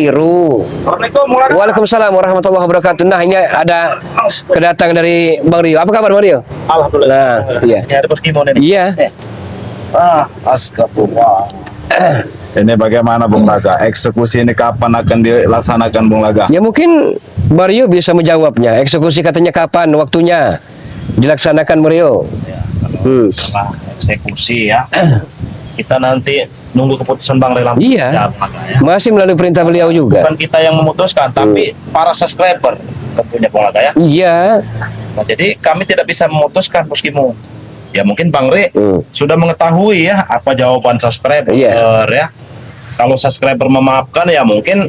Iru. Waalaikumsalam warahmatullahi wabarakatuh. Nah, ini ada kedatangan dari Bang Rio. Apa kabar Bang Rio? Alhamdulillah. Nah, iya. Ini ada bos gimana nih? Iya. Astagfirullah. Ini bagaimana Bung Laga? Eksekusi ini kapan akan dilaksanakan Bung Laga? Ya mungkin Bang Rio bisa menjawabnya. Eksekusi katanya kapan waktunya dilaksanakan Bang Rio? Ya, kalau setelah eksekusi ya, kita nanti nunggu keputusan Bang Lela. Iya. Ya. Masih melalui perintah beliau juga. Bukan kita yang memutuskan, tapi para subscriber tentunya Bang Laga ya. Iya. Nah, jadi kami tidak bisa memutuskan Boskimu. Ya mungkin Bang Re sudah mengetahui ya apa jawaban subscriber ya. Kalau subscriber memaafkan ya mungkin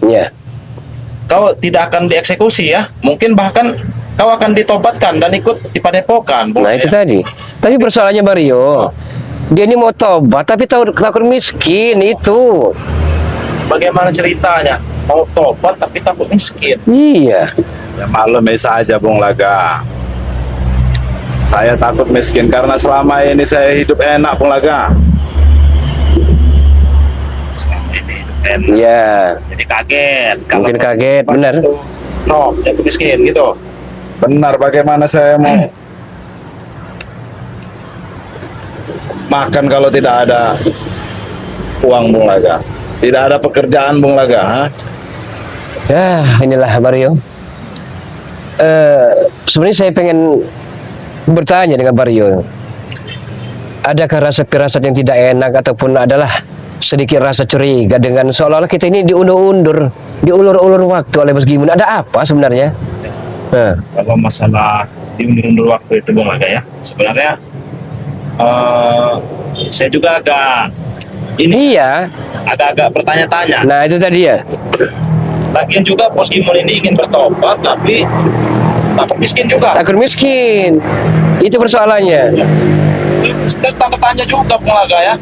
kau tidak akan dieksekusi ya. Mungkin bahkan kau akan ditobatkan dan ikut di padepokan. Nah itu tadi. Tapi persoalannya Bang Rio, dia ini mau tobat tapi takut miskin itu. Bagaimana ceritanya? Mau tobat tapi takut miskin. Iya. Ya maklum saja Bung Laga. Saya takut miskin karena selama ini saya hidup enak Bung Laga. Selama ini hidup enak. Iya. Jadi kaget. Mungkin kaget, benar. No, jadi miskin gitu. Benar, bagaimana saya mau makan kalau tidak ada uang Bung Laga? Tidak ada pekerjaan Bung Laga, ha? Ya, inilah Mario. Sebenarnya saya pengen bertanya dengan Mario. Adakah rasa kerasat yang tidak enak ataupun adalah sedikit rasa curiga dengan seolah-olah kita ini diundur-undur, diulur-ulur waktu oleh Bos Gimun? Ada apa sebenarnya? Kalau masalah diundur-undur waktu itu Bung Laga ya, sebenarnya saya juga agak bertanya-tanya. Nah itu tadi ya. Lagian juga Bos Gimun ini ingin bertobat tapi takut miskin juga. Takut miskin. Itu persoalannya. Sebenarnya tanda tanya juga Bung Laga ya.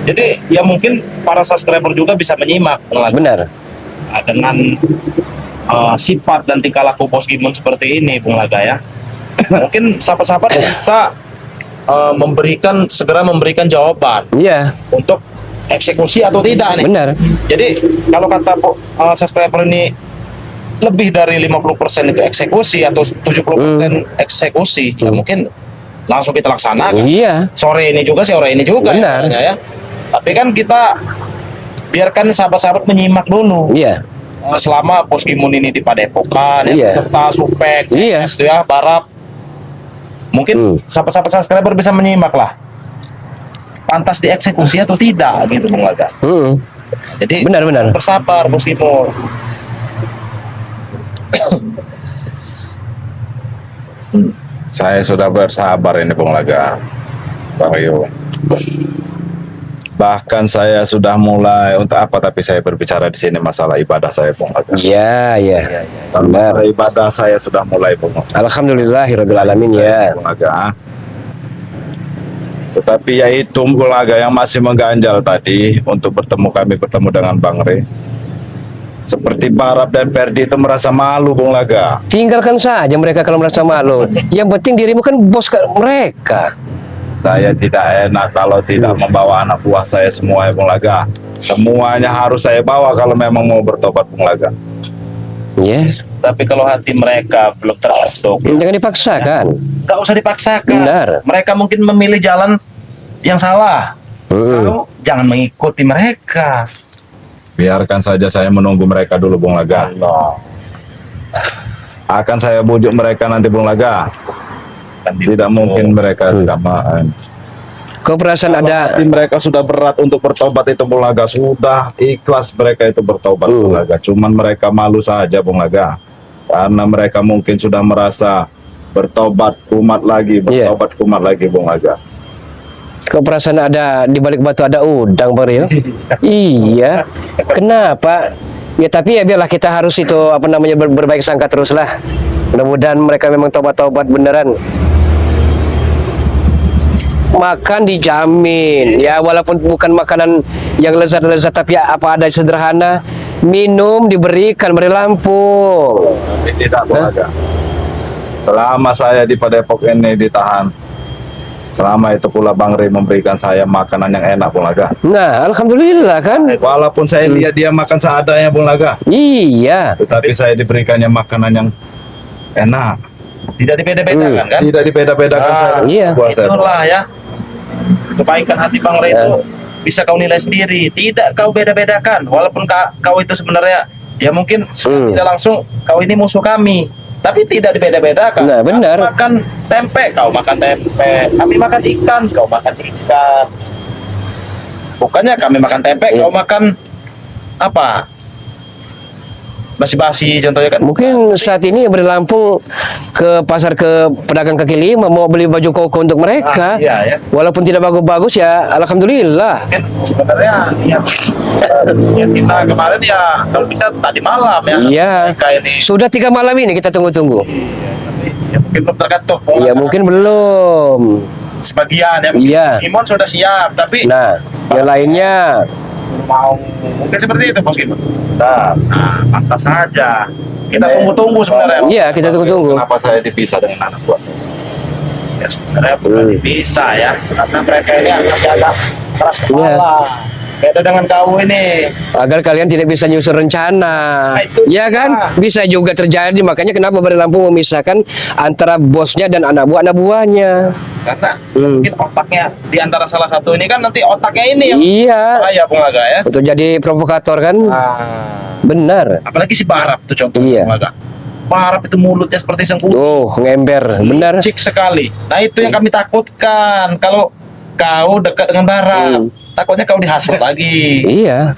Jadi ya mungkin para subscriber juga bisa menyimak Bung Laga. Benar. Dengan sifat dan tingkah laku Bos Gimun seperti ini Bung Laga ya. Mungkin sahabat-sahabat bisa segera memberikan jawaban. Iya. Untuk eksekusi atau tidak nih. Benar. Jadi kalau kata subscriber ini lebih dari 50% itu eksekusi atau 70% eksekusi, ya mungkin langsung kita laksanakan. Iya. Sore ini juga. Benar. Ya. Tapi kan kita biarkan sahabat-sahabat menyimak dulu. Iya. Selama Bos Gimun ini di padepokan, serta supek, itu ya, barap. Mungkin sahabat-sahabat subscriber bisa menyimak lah. Pantas dieksekusi atau tidak gitu Bung Laga. Jadi benar. bersabar Bos Gimun. Saya sudah bersabar ini Bung Laga, Bang Rio. Bahkan saya sudah mulai untuk apa? Tapi saya berbicara di sini masalah ibadah saya Bung Laga. Iya. Benar. Ibadah saya sudah mulai Bung. Alhamdulillahirabbil alamin ya. Bung Laga. Tetapi yaitu Bung Laga yang masih mengganjal tadi untuk kami bertemu dengan Bang Re. Seperti Barab dan Perdi itu merasa malu Bung Laga. Tinggalkan saja mereka kalau merasa malu. Yang penting dirimu kan bos mereka. Saya tidak enak kalau tidak membawa anak buah saya semua ya Bung Laga. Semuanya harus saya bawa kalau memang mau bertobat Bung Laga. Iya. Tapi kalau hati mereka belum terbentuk, jangan dipaksakan. Nggak usah dipaksakan. Benar. Mereka mungkin memilih jalan yang salah. Lalu jangan mengikuti mereka. Biarkan saja saya menunggu mereka dulu Bung Laga. Akan saya bujuk mereka nanti Bung Laga. Tidak mungkin mereka tidak mau. Kau perasaan ada hati mereka sudah berat untuk bertobat itu Bung Laga, sudah ikhlas mereka itu bertobat Bung Laga. Cuman mereka malu saja Bung Laga. Karena mereka mungkin sudah merasa bertobat kumat lagi Bung Laga. Kau perasaan ada di balik batu ada udang Bang Rio? Iya. Kenapa? Ya tapi ya biarlah kita harus itu berbaik sangka teruslah. Mudah-mudahan mereka memang tobat-tobat beneran. Makan dijamin ya, walaupun bukan makanan yang lezat-lezat tapi apa ada sederhana. Minum diberikan, beri lampu. Tapi tidak Bung Laga. Selama saya di Padepok ini ditahan, Selama itu pula Bang Ri memberikan saya makanan yang enak Bung Laga. Nah, alhamdulillah kan. Walaupun saya lihat dia makan seadanya Bung Laga, Iya. tetapi saya diberikannya makanan yang enak. Tidak dibeda-bedakan kan? Tidak dibeda-bedakan. Ah, iya. Buat saya, Bung. Itulah ya kebaikan hati Bang Ray itu bisa kau nilai sendiri, tidak kau beda-bedakan. Walaupun kau itu sebenarnya ya mungkin tidak langsung kau ini musuh kami, tapi tidak dibeda-bedakan. Nah, benar. Aku makan tempe, kau makan tempe. Kami makan ikan, kau makan ikan. Bukannya kami makan tempe, kau makan apa? Basi-basi contohnya kan. Mungkin saat ini berlampung ke pasar, ke pedagang kaki lima mau beli baju koko untuk mereka. Iya ya. Walaupun tidak bagus-bagus ya, alhamdulillah. Mungkin sebenarnya ya kita kemarin ya kalau bisa tadi malam ya. Iya. Mereka ini Sudah 3 malam ini kita tunggu-tunggu. ya mungkin belum terketuk. Iya, mungkin belum. Sebagian ya. Iya. Imon sudah siap, tapi Nah, yang lainnya mau mungkin seperti itu Bos Imon. Nah, pantas saja. Kita tunggu-tunggu sebenarnya. iya, kita tunggu-tunggu. Kenapa saya dipisah dengan anak buah? Ya sebenarnya bukan bisa ya, karena mereka ini masih agak keras kepala. Beda dengan kau ini. Agar kalian tidak bisa nyusun rencana. Nah, itu Ya kan? Bisa juga terjadi. Makanya kenapa Lampung memisahkan antara bosnya dan anak buahnya. Karena mungkin otaknya di antara salah satu ini kan nanti otaknya ini yang Iya. bahaya Bung Laga ya. Untuk jadi provokator kan? Benar. Apalagi si Barap tuh contohnya Iya. Bung Laga. Barap itu mulutnya seperti sengkutu. Oh, ngember. Benar. Cik sekali. Nah itu yang kami takutkan. Kalau kau dekat dengan Barap, takutnya kau dihasut lagi. Iya.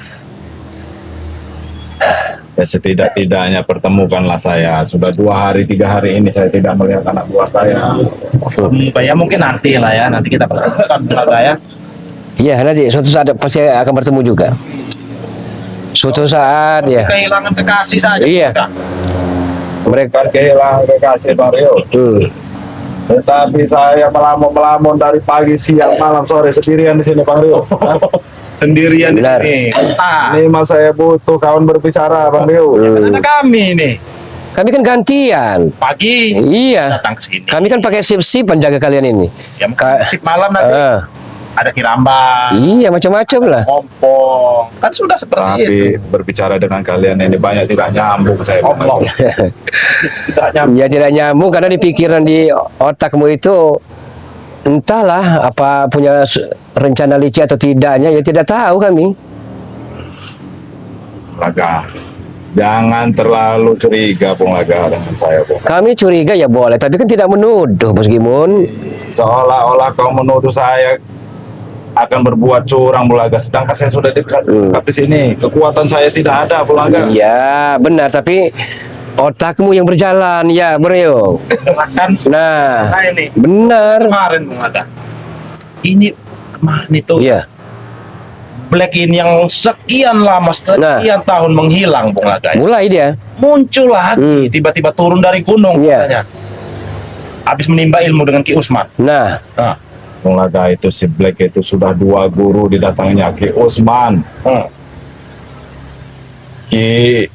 Ya setidak-tidaknya pertemukanlah saya. Sudah 2 hari 3 hari ini saya tidak melihat anak buah saya. Ya mungkin nanti lah ya. Nanti kita pertemukan Bung Laga ya. Iya, nanti suatu saat pasti akan bertemu juga. Suatu saat ya. Kehilangan kekasih saja. Iya. Bung Laga. Mereka Bukan kehilangan kekasih Bang Rio. Tetapi saya melamun dari pagi, siang, malam, sore sendirian di sini Bang Rio. Sendirian di Benar. sini. Ini mas saya butuh kawan berbicara Bang Rio. Ada kami nih. Kami kan gantian. Pagi Iya. datang ke sini. Kami kan pakai sip-sip penjaga kalian ini. Ya mungkin sip malam nanti. Ada kirambang. Iya, macam-macam lah. Ngompong. Kan sudah seperti itu. Tapi berbicara dengan kalian ini banyak tidak nyambung saya. Bang Ngomong. Rio. Tidak nyambung. Ya tidak nyambung karena di pikiran di otakmu itu entahlah apa punya rencana licik atau tidaknya ya tidak tahu kami. Laga, jangan terlalu curiga Bung Laga dengan saya Bung. Kami curiga ya boleh, tapi kan tidak menuduh Bos Gimun. Seolah-olah kau menuduh saya akan berbuat curang Bung Laga, sedangkan saya sudah dekat di sini. Kekuatan saya tidak ada Bung Laga. Iya benar, tapi otakmu yang berjalan ya Bro. Kan Nah, nah ini benar. kemarin Bung Laga. Ini kemarin itu Iya. Black ini yang sekian lama sekian tahun menghilang Bung Laga. Mulai dia. Muncul lagi tiba-tiba turun dari gunung Iya. katanya. Habis menimba ilmu dengan Ki Usman. Nah, Bung Laga itu si Black itu sudah 2 guru didatanginya, Ki Usman, Ki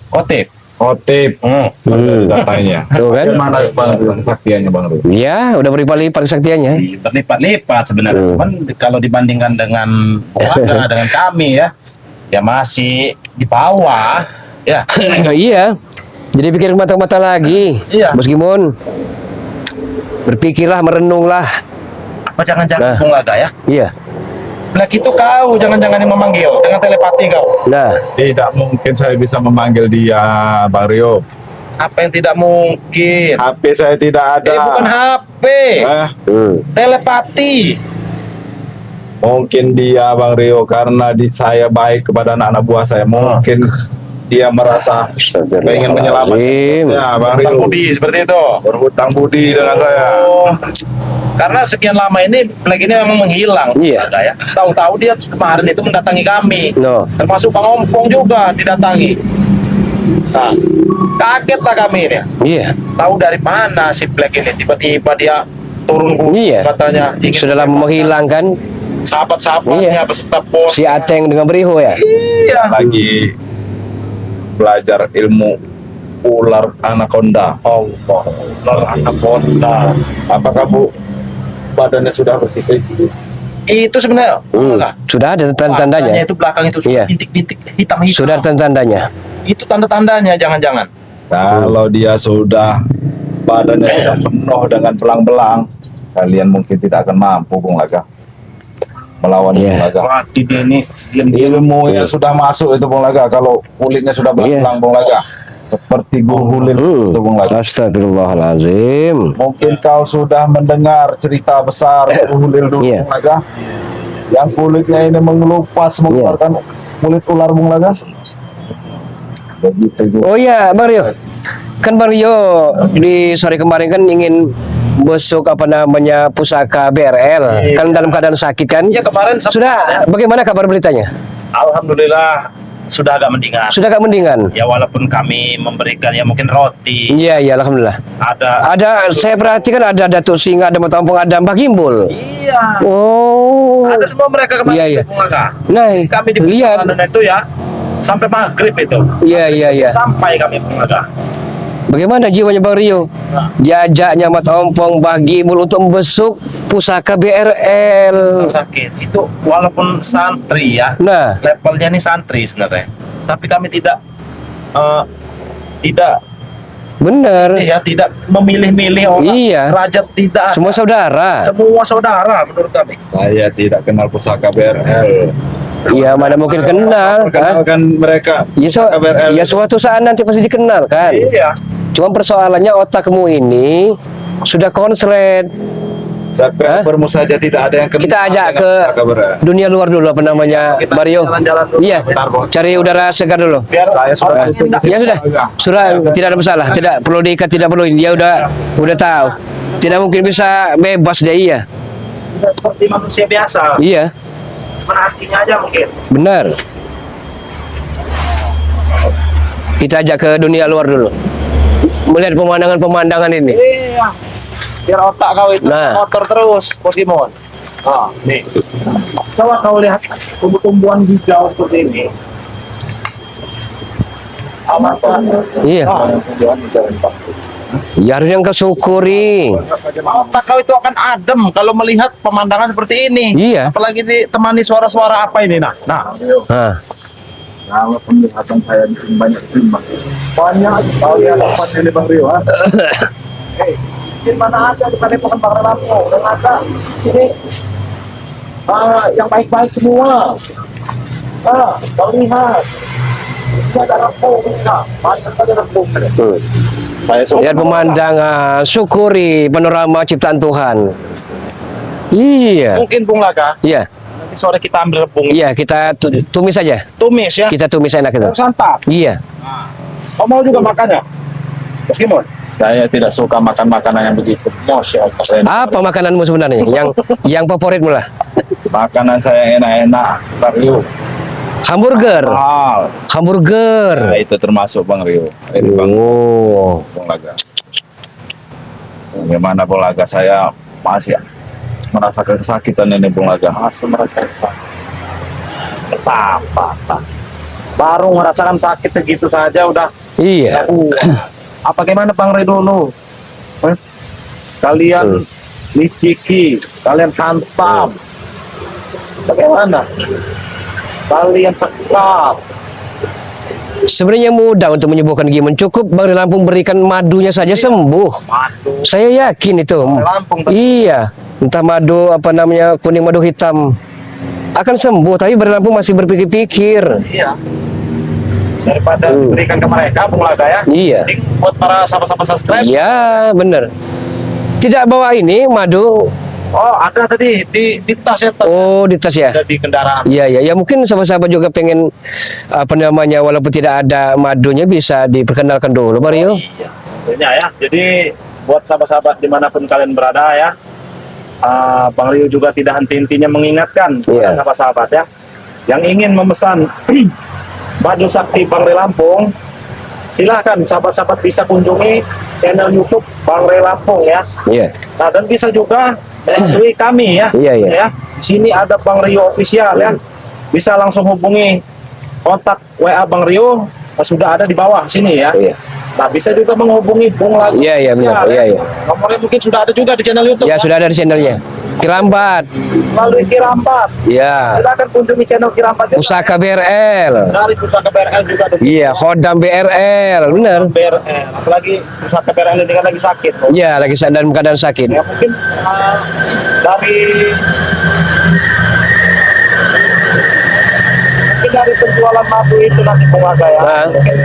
Kotip. didatanginya. tuh kan? Mana Bang kesaktiannya Bang Ru? Ya, udah berlipat-lipat kesaktiannya. Berlipat-lipat sebenarnya. Cuman kalau dibandingkan dengan Laga dengan kami ya masih di bawah ya. Iya. Jadi pikir mata-mata lagi. Iya. Bos Gimun. Berpikirlah, merenunglah. Apa jangan-jangan Bung Laga ya? Iya. Black itu kau jangan-jangan yang memanggil dengan telepati kau. Nah, Tidak mungkin saya bisa memanggil dia Bang Rio. Apa yang tidak mungkin? HP saya tidak ada. Bukan HP, telepati. Mungkin dia Bang Rio karena saya baik kepada anak-anak buah saya. Mungkin dia merasa pengen menyelamatkan ya, Bang Berhutang Rio. budi seperti itu. Berhutang budi dengan saya. Karena sekian lama ini Black ini memang menghilang. Iya. Ya. Tahu-tahu dia kemarin itu mendatangi kami. no. Termasuk Bang Ompong juga didatangi. Nah, kaget lah kami ini. Iya. Tahu dari mana si Black ini tiba-tiba dia turun gunung Iya. katanya ingin Sudah lama menghilang kan sahabat-sahabatnya Iya. beserta bos. si Ateng dengan Beriho ya. Iya. Lagi belajar ilmu ular anaconda. Allah, ular anaconda. Apakah Bu badannya sudah bersisik. Itu sebenarnya Sudah ada tanda-tandanya. Itu belakang itu sudah bintik-bintik hitam-hitam. Sudah ada tanda-tandanya. Itu tanda-tandanya, jangan-jangan. Kalau dia sudah badannya sudah penuh dengan belang-belang, kalian mungkin tidak akan mampu, Bung Laga, melawan Bung Laga. Wah, dia ini Ilmu yang sudah masuk itu, Bung Laga. Kalau kulitnya sudah belang, Bung Laga, seperti guru hulil itu, Bung Laga. Astagfirullahaladzim. Mungkin kau sudah mendengar cerita besar guru hulil dulu, Bung Laga, yang kulitnya ini mengelupas, mengeluarkan kulit ular, Bung Laga. Begitu. Oh iya, Bang Rio. Kan Bang Rio di sore kemarin kan ingin besok pusaka BRL. Kan dalam keadaan sakit kan? Iya, kemarin sudah. Bagaimana kabar beritanya? Alhamdulillah sudah agak mendingan. Sudah agak mendingan. Ya walaupun kami memberikan ya mungkin roti. Iya, alhamdulillah. Ada saya perhatikan ada Datuk Singa, ada Matampung, ada Mbak Gimbul. Iya. Oh. Ada semua mereka kemarin. Iya. Nah, kami di perjalanan itu ya sampai maghrib itu. Iya. Sampai kami mengaga. Bagaimana jiwanya Bang Rio? Jajaknya Mat Ompong, Bagi Mul untuk membesuk pusaka BRL. Sakit itu walaupun santri ya. Nah, levelnya ini santri sebenarnya. Tapi kami tidak benar. Ya, tidak memilih-milih orang. Iya. Derajat tidak. Semua saudara. Semua saudara menurut kami. Saya tidak kenal pusaka BRL. Iya, mana mungkin kenal kan? Kenalkan mereka. Ya, suatu saat nanti pasti dikenal kan? Iya. Cuma persoalannya otakmu ini sudah konslet. Subscribermu saja tidak ada yang kenal. Kita ajak ke dunia luar dulu, apa namanya, Mario? Iya, cari udara segar dulu. Biar saya Ya sudah, tidak ada masalah. Tidak perlu diikat, tidak perlu. Dia udah tahu. Tidak mungkin bisa bebas dia, iya. sudah seperti manusia biasa. Iya. Menantinya aja mungkin. Benar. Kita ajak ke dunia luar dulu. Melihat pemandangan-pemandangan ini. Iya. Biar otak kau itu motor terus, Pokemon. Ah, nih. Coba kau lihat tumbuh-tumbuhan hijau seperti ini. Aman Pak. Iya. Ya harus yang kau syukuri. Otak kau itu akan adem kalau melihat pemandangan seperti ini. Iya. Apalagi ditemani suara-suara apa ini, nah. Kalau penglihatan saya disini banyak timbang. Banyak kau lihat apa ini Bang Rio, ha? Di mana aja di pengembangan lampu dan ada ini yang baik-baik semua. Kau lihat. Ada lampu bisa, banyak saja lampu. Lihat pemandangan, syukuri panorama ciptaan Tuhan. Iya. Mungkin Bung Laka. Iya. Nanti sore kita ambil rebung. Iya, kita tumis saja. Tumis ya. Kita tumis enak itu. Santap. Iya. Kau mau juga makannya? Meskipun Saya tidak suka makan makanan yang begitu. Masya Allah. Apa makananmu sebenarnya? Yang favoritmu lah? Makanan saya enak-enak, Bang Rio. Hamburger. Hamburger. Nah, itu termasuk Bang Rio. Ini Bang Laga. Bagaimana Bung Laga? Saya masih merasakan kesakitan ini Bung Laga. Masih merasakan sakit. Baru merasakan sakit segitu saja udah. Iya. Apa gimana Bang Rio dulu? Kalian liciki, kalian hantam. Bagaimana? Kalian sekap. Sebenarnya mudah untuk menyembuhkan Gimun. Cukup Bang Rio Lampung berikan madunya saja sembuh. Madu. Saya yakin itu. Lampung. Iya. Entah madu apa namanya, kuning, madu hitam, akan sembuh. Tapi Bang Rio Lampung masih berpikir-pikir. Iya. Daripada diberikan ke mereka, Bung Laga ya. Iya. Buat para sahabat-sahabat subscribe. Iya, benar. Tidak bawa ini madu. Oh, ada tadi di tas ya. Oh, di tas ya. Ada di kendaraan. Iya. Ya mungkin sahabat-sahabat juga pengen apa namanya, walaupun tidak ada madunya bisa diperkenalkan dulu, Mario. Iya. Ya. Jadi buat sahabat-sahabat dimanapun kalian berada ya, Bang Rio juga tidak henti-hentinya mengingatkan kepada sahabat-sahabat ya, yang ingin memesan madu sakti Bang Rio Lampung, silahkan sahabat-sahabat bisa kunjungi channel YouTube Bang Rio Lampung ya. Iya. Nah, dan bisa juga melalui kami ya. Iya. Ya. Sini ada Bang Rio official ya. Bisa langsung hubungi kontak WA Bang Rio, sudah ada di bawah sini ya. Iya. Nah, bisa juga menghubungi Bung Lagu. Iya, benar. Iya. Nomornya mungkin sudah ada juga di channel YouTube. Ya, sudah ada di channelnya. Kirambat. melalui Kirambat. Ya. Silakan kunjungi channel Kirambat. Pusaka BRL. Dari Pusaka BRL juga. Iya, Khodam BRL, benar. BRL, apalagi Pusaka BRL ini kan lagi sakit. Iya, lagi dalam keadaan sakit. Ya mungkin dari penjualan madu itu nanti pengaga ya, mungkin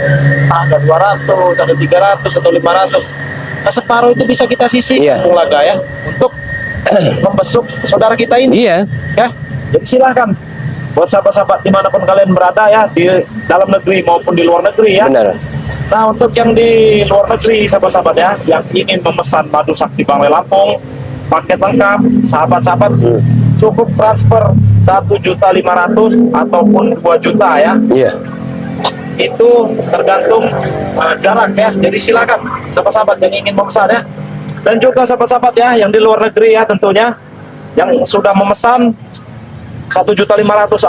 ada 200, ada 300 atau 500. Nah, separuh itu bisa kita sisihkan pengaga ya, untuk membesuk saudara kita ini. Iya. Ya, jadi silahkan buat sahabat-sahabat dimanapun kalian berada ya, di dalam negeri maupun di luar negeri ya. Benar. Nah, untuk yang di luar negeri sahabat-sahabat ya, yang ingin memesan madu sakti Bangre Lampung paket lengkap, sahabat-sahabat cukup transfer 1.500.000 ataupun 2 juta ya. Iya. Itu tergantung jarak ya. Jadi silakan sahabat-sahabat yang ingin memesan ya. Dan juga sahabat-sahabat ya yang di luar negeri ya, tentunya yang sudah memesan 1.500.000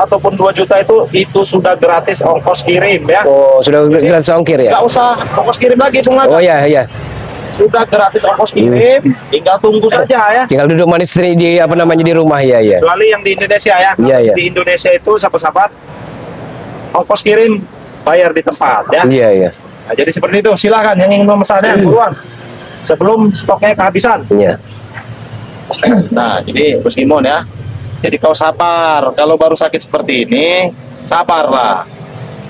ataupun 2 juta itu sudah gratis ongkos kirim ya. Oh, sudah gratis ongkir ya? Nggak usah ongkos kirim lagi Bung Aga. Oh iya, iya. Sudah gratis ongkos kirim, tinggal tunggu saja ya. Tinggal duduk manis di apa namanya di rumah ya, ya. Kecuali yang di Indonesia ya. Iya, iya. Di Indonesia itu sahabat-sahabat ongkos kirim bayar di tempat ya. Iya, iya. Nah, jadi seperti itu, silakan yang ingin memesannya buruan sebelum stoknya kehabisan. Iya. Nah, jadi Bos Kimon ya. Jadi kau sabar, kalau baru sakit seperti ini, sabarlah.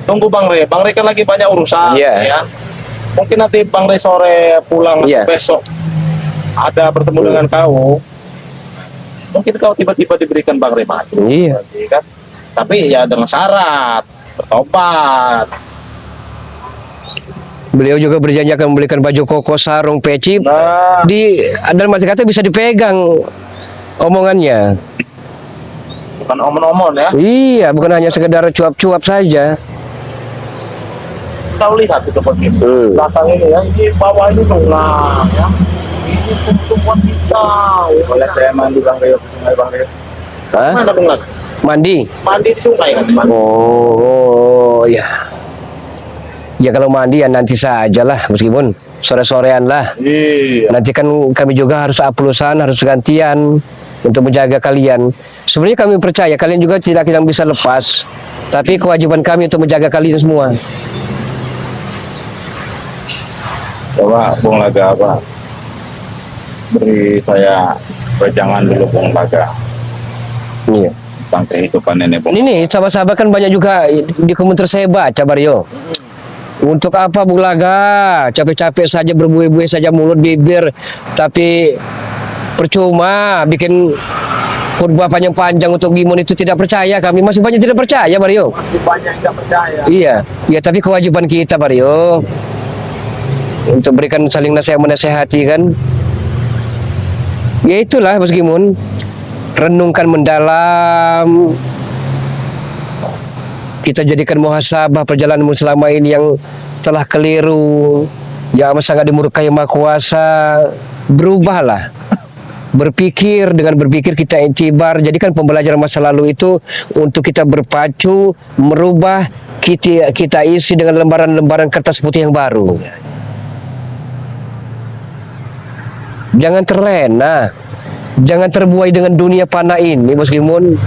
Tunggu Bang Re. Bang Re kan lagi banyak urusan ya. Mungkin nanti Bang Re sore pulang atau besok ada bertemu dengan kau. Mungkin kau tiba-tiba diberikan Bang Re madu. Iya. Kan? Tapi ya dengan syarat bertobat. Beliau juga berjanji akan membelikan baju koko, sarung, peci. Nah, Dan masih kata bisa dipegang omongannya. bukan omon-omon ya. Iya, bukan hanya sekedar cuap-cuap saja. Kau lihat itu begini. Belakang ini ya, ini bawah ini sungai ya. Ini tumpuan hijau. Boleh saya mandi Bang Rio, sungai Bang Rio? Hah? Mana Bang Lag? Mandi? Mandi di sungai kan? Oh, ya. Ya kalau mandi ya nanti sajalah, meskipun sore-sorean lah. Iya. Nanti kan kami juga harus aplusan, harus gantian untuk menjaga kalian. Sebenarnya kami percaya kalian juga tidak akan bisa lepas, tapi kewajiban kami untuk menjaga kalian semua. Coba Bung Laga apa? Beri saya wejangan dulu Bung Laga Iya. tentang kehidupan nenek Bung. Ini sahabat-sahabat kan banyak juga di komentar saya baca Baryo. Untuk apa Bung Laga? Capek-capek saja berbuih-buih saja mulut bibir, tapi percuma bikin khutbah panjang-panjang untuk Gimon itu tidak percaya. Kami masih banyak tidak percaya Baryo. Masih banyak tidak percaya. Iya, ya tapi kewajiban kita Baryo untuk berikan saling nasihat menasehati kan. Ya itulah Mas Gimun. Renungkan mendalam. Kita jadikan muhasabah perjalananmu selama ini yang telah keliru, yang amat sangat dimurkai Maha Kuasa. Berubahlah. Berpikir, dengan berpikir kita intibar, jadikan pembelajaran masa lalu itu untuk kita berpacu, merubah, kita isi dengan lembaran-lembaran kertas putih yang baru. Jangan terlena, jangan terbuai dengan dunia panah ini, Bos Gimun.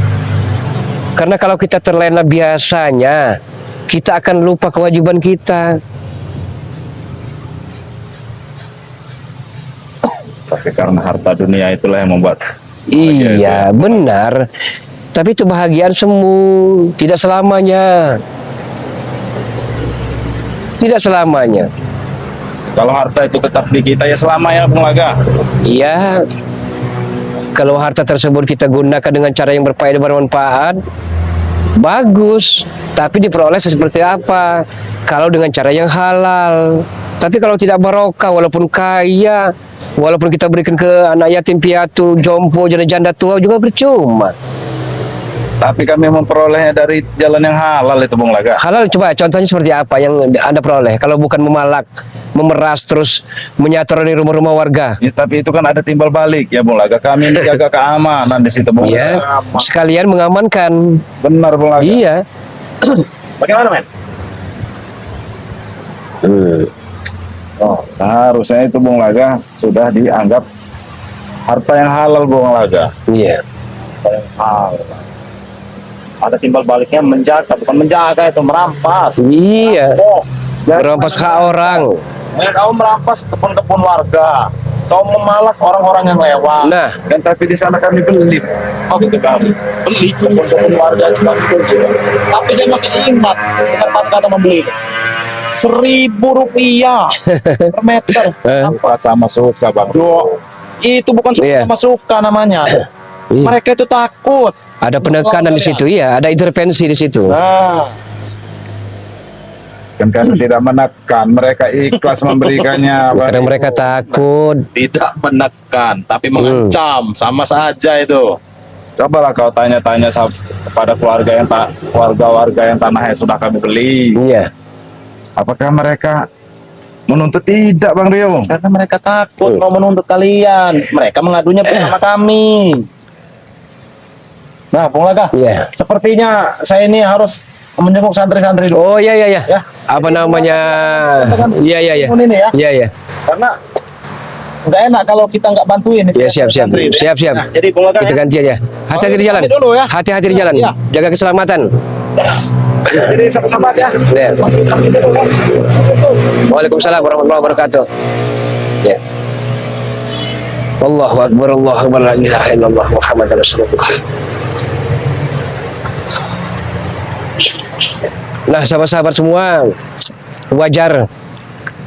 Karena kalau kita terlena biasanya, kita akan lupa kewajiban kita. Tapi karena harta dunia itulah yang membuat Iya, benar. Tapi itu bahagian semu, tidak selamanya. Tidak selamanya. kalau harta itu tetap di kita ya selamanya Bung Laga. Iya. Kalau harta tersebut kita gunakan dengan cara yang berfaedah bermanfaat, bagus. Tapi diperoleh seperti apa? Kalau dengan cara yang halal. Tapi kalau tidak barokah, walaupun kaya, walaupun kita berikan ke anak yatim piatu, jompo, janda-janda tua juga percuma. Tapi kami memperolehnya dari jalan yang halal itu Bung Laga. Halal, coba contohnya seperti apa yang Anda peroleh? Kalau bukan memalak, memeras, terus menyator di rumah-rumah warga. Ya, tapi itu kan ada timbal balik ya Bung Laga. Kami menjaga keamanan di situ Bung Iya, Laga. sekalian mengamankan. Benar Bung Laga. Iya. Bagaimana men? Oh, seharusnya itu Bung Laga sudah dianggap harta yang halal Bung Laga. Iya. Harta yang halal. Ada timbal baliknya menjaga, bukan menjaga itu merampas. Iya. Oh, Merampas hak orang. kau merampas kebun-kebun warga. Kau memalak orang-orang yang lewat. Nah, Dan tapi di sana kami beli. Oh gitu kali. Beli kebun-kebun warga juga beli. Tapi saya masih ingat tempat kata membeli. Rp1.000 per meter. Apa sama suka Bang? Yo, itu bukan suka Iya. sama suka namanya. Iya. Mereka itu takut. Ada penekanan di situ, ya. Ada intervensi di situ. Nah, Kan kami tidak menekan, mereka ikhlas memberikannya. Bang. Karena mereka takut. tidak menekan, tapi mengancam, sama saja itu. Cobalah kau tanya-tanya kepada warga-warga yang tanahnya sudah kami beli. Iya. Apakah mereka menuntut? Tidak Bang Rio. Karena mereka takut mau menuntut kalian. Mereka mengadunya bersama kami. Nah, Bung Laga, Iya. sepertinya saya ini harus menjenguk santri-santri dulu. Oh, iya, iya, iya. Ya. Apa namanya? Iya, iya, iya. Ini ya, Iya, iya. karena nggak enak kalau kita nggak bantuin. Ya, siap, siap. Santri, ya. Siap, siap. Nah, jadi Bung Laga, Kita ganti aja. Hati-hati di jalan. Kami dulu ya. Hati-hati di jalan. Iya. Jaga keselamatan. jadi sahabat ya. Ya. Kami dulu ya. Waalaikumsalam warahmatullahi wabarakatuh. Ya. Allahu akbar, Allahu akbar, la ilaha illallah Muhammadur Rasulullah. Nah, sahabat-sahabat semua, wajar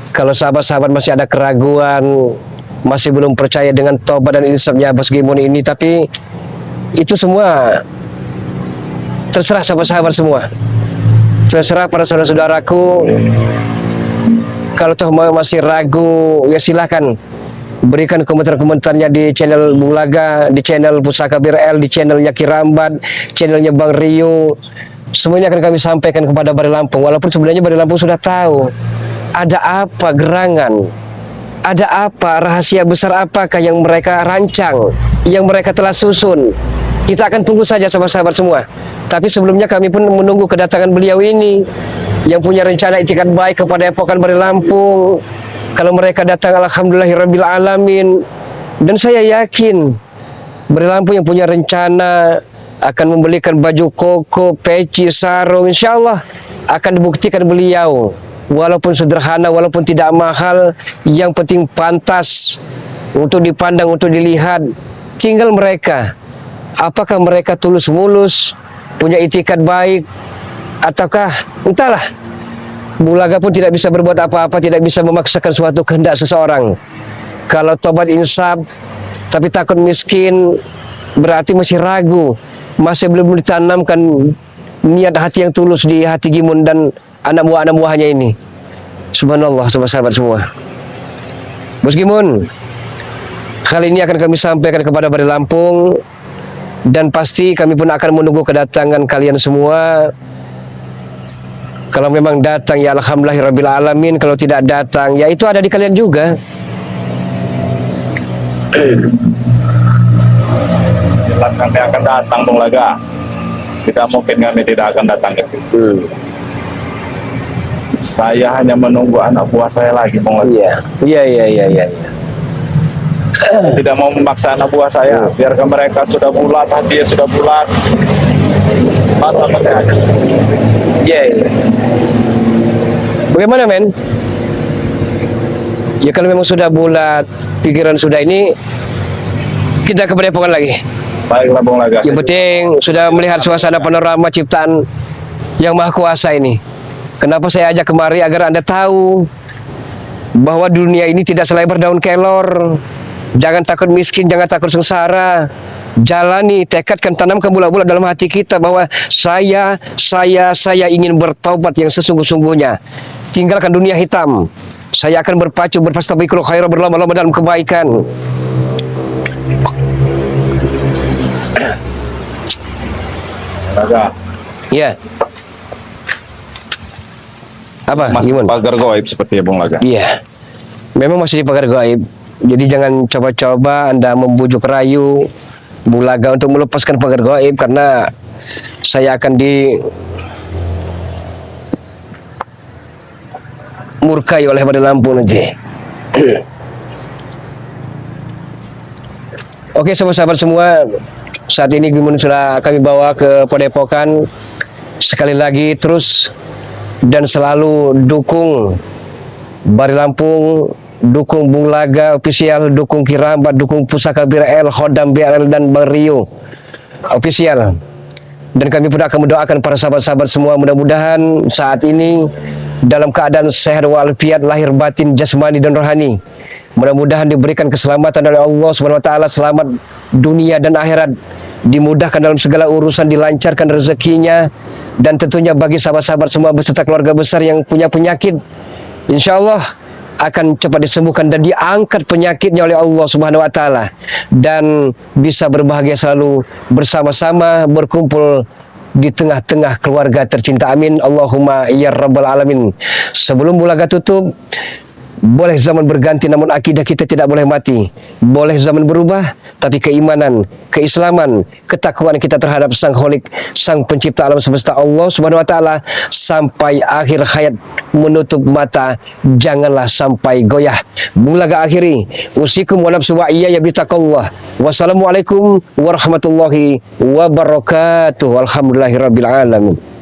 kalau sahabat-sahabat masih ada keraguan, masih belum percaya dengan tobat dan insafnya Bos Gimun ini, tapi itu semua terserah sahabat-sahabat semua. Terserah para saudara-saudaraku. Kalau toh masih ragu, ya silakan berikan komentar-komentarnya di channel Bung Laga, di channel Pusaka BRL, di channelnya Kirambat, channelnya Bang Rio. Semuanya akan kami sampaikan kepada Bari Lampung. Walaupun sebenarnya Bari Lampung sudah tahu ada apa gerangan, ada apa rahasia besar apakah yang mereka rancang, yang mereka telah susun. Kita akan tunggu saja sahabat-sahabat semua. Tapi sebelumnya kami pun menunggu kedatangan beliau ini yang punya rencana itikat baik kepada Epokan Bari Lampung. Kalau mereka datang, alhamdulillahirabbil alamin. Dan saya yakin Bari Lampung yang punya rencana akan membelikan baju koko, peci, sarung, insya Allah akan dibuktikan beliau. Walaupun sederhana, walaupun tidak mahal, yang penting pantas untuk dipandang, untuk dilihat. Tinggal mereka, apakah mereka tulus mulus, punya itikat baik, ataukah entahlah. Bung Laga pun tidak bisa berbuat apa-apa, tidak bisa memaksakan suatu kehendak seseorang. Kalau tobat insaf, tapi takut miskin, berarti masih ragu, masih belum ditanamkan niat hati yang tulus di hati Gimun dan anak buahnya ini. Subhanallah, sahabat-sahabat semua. Bos Gimun, kali ini akan kami sampaikan kepada Bari Lampung, dan pasti kami pun akan menunggu kedatangan kalian semua. Kalau memang datang, ya alhamdulillahirabbil alamin. Kalau tidak datang, ya itu ada di kalian juga. Jelas kami akan datang Bung Laga. Tidak mungkin kami tidak akan datang ke situ. Saya hanya menunggu anak buah saya lagi Bung Laga. Iya, iya, iya, iya. Tidak mau memaksa anak buah saya. Biarkan mereka sudah bulat, hatinya sudah bulat. Apa saya aja. Iya, iya. Bagaimana, men? Ya kalau memang sudah bulat, pikiran sudah ini, kita kepada Epokan lagi. Baiklah Bung Laga. Yang penting sudah melihat suasana panorama ciptaan yang Maha Kuasa ini. Kenapa saya ajak kemari? Agar Anda tahu bahwa dunia ini tidak selebar daun kelor. Jangan takut miskin, jangan takut sengsara. Jalani, tekadkan, tanamkan bulat-bulat dalam hati kita bahwa saya ingin bertaubat yang sesungguh-sungguhnya. Tinggalkan dunia hitam. Saya akan berpacu, berfastabiqul khairah, berlomba-lomba dalam kebaikan. Laga. Ya. Apa? Mas Gimana? pagar goib seperti ya Bung Laga. Iya. Memang masih di pagar gaib. Jadi jangan coba-coba Anda membujuk rayu Bung Laga untuk melepaskan pagar gaib, karena saya akan murkai oleh Bari Lampung nanti. Oke, sahabat-sahabat semua, saat ini Gimun sudah kami bawa ke Padepokan. Sekali lagi terus dan selalu dukung Bari Lampung, dukung Bung Laga official, dukung Kirambat, dukung Pusaka BRL, Khodam BRL dan Bang Rio official. Dan kami pun akan mendoakan para sahabat-sahabat semua, mudah-mudahan saat ini dalam keadaan sehat walafiat lahir batin, jasmani dan rohani. Mudah-mudahan diberikan keselamatan oleh Allah Subhanahu wa taala, selamat dunia dan akhirat, dimudahkan dalam segala urusan, dilancarkan rezekinya, dan tentunya bagi sahabat-sahabat semua beserta keluarga besar yang punya penyakit, insya Allah akan cepat disembuhkan dan diangkat penyakitnya oleh Allah Subhanahu wa taala, dan bisa berbahagia selalu bersama-sama berkumpul di tengah-tengah keluarga tercinta. Amin Allahumma ya rabbal alamin. Sebelum Bulaga tutup, boleh zaman berganti namun akidah kita tidak boleh mati. Boleh zaman berubah tapi keimanan, keislaman, ketakwaan kita terhadap Sang Kholik, Sang Pencipta alam semesta Allah Subhanahu wa taala sampai akhir hayat menutup mata, janganlah sampai goyah. Bulaga akhiri, usikum wa nafsu wa iyaya bitaqallah. Wassalamualaikum warahmatullahi wabarakatuh. Alhamdulillahirabbil alamin.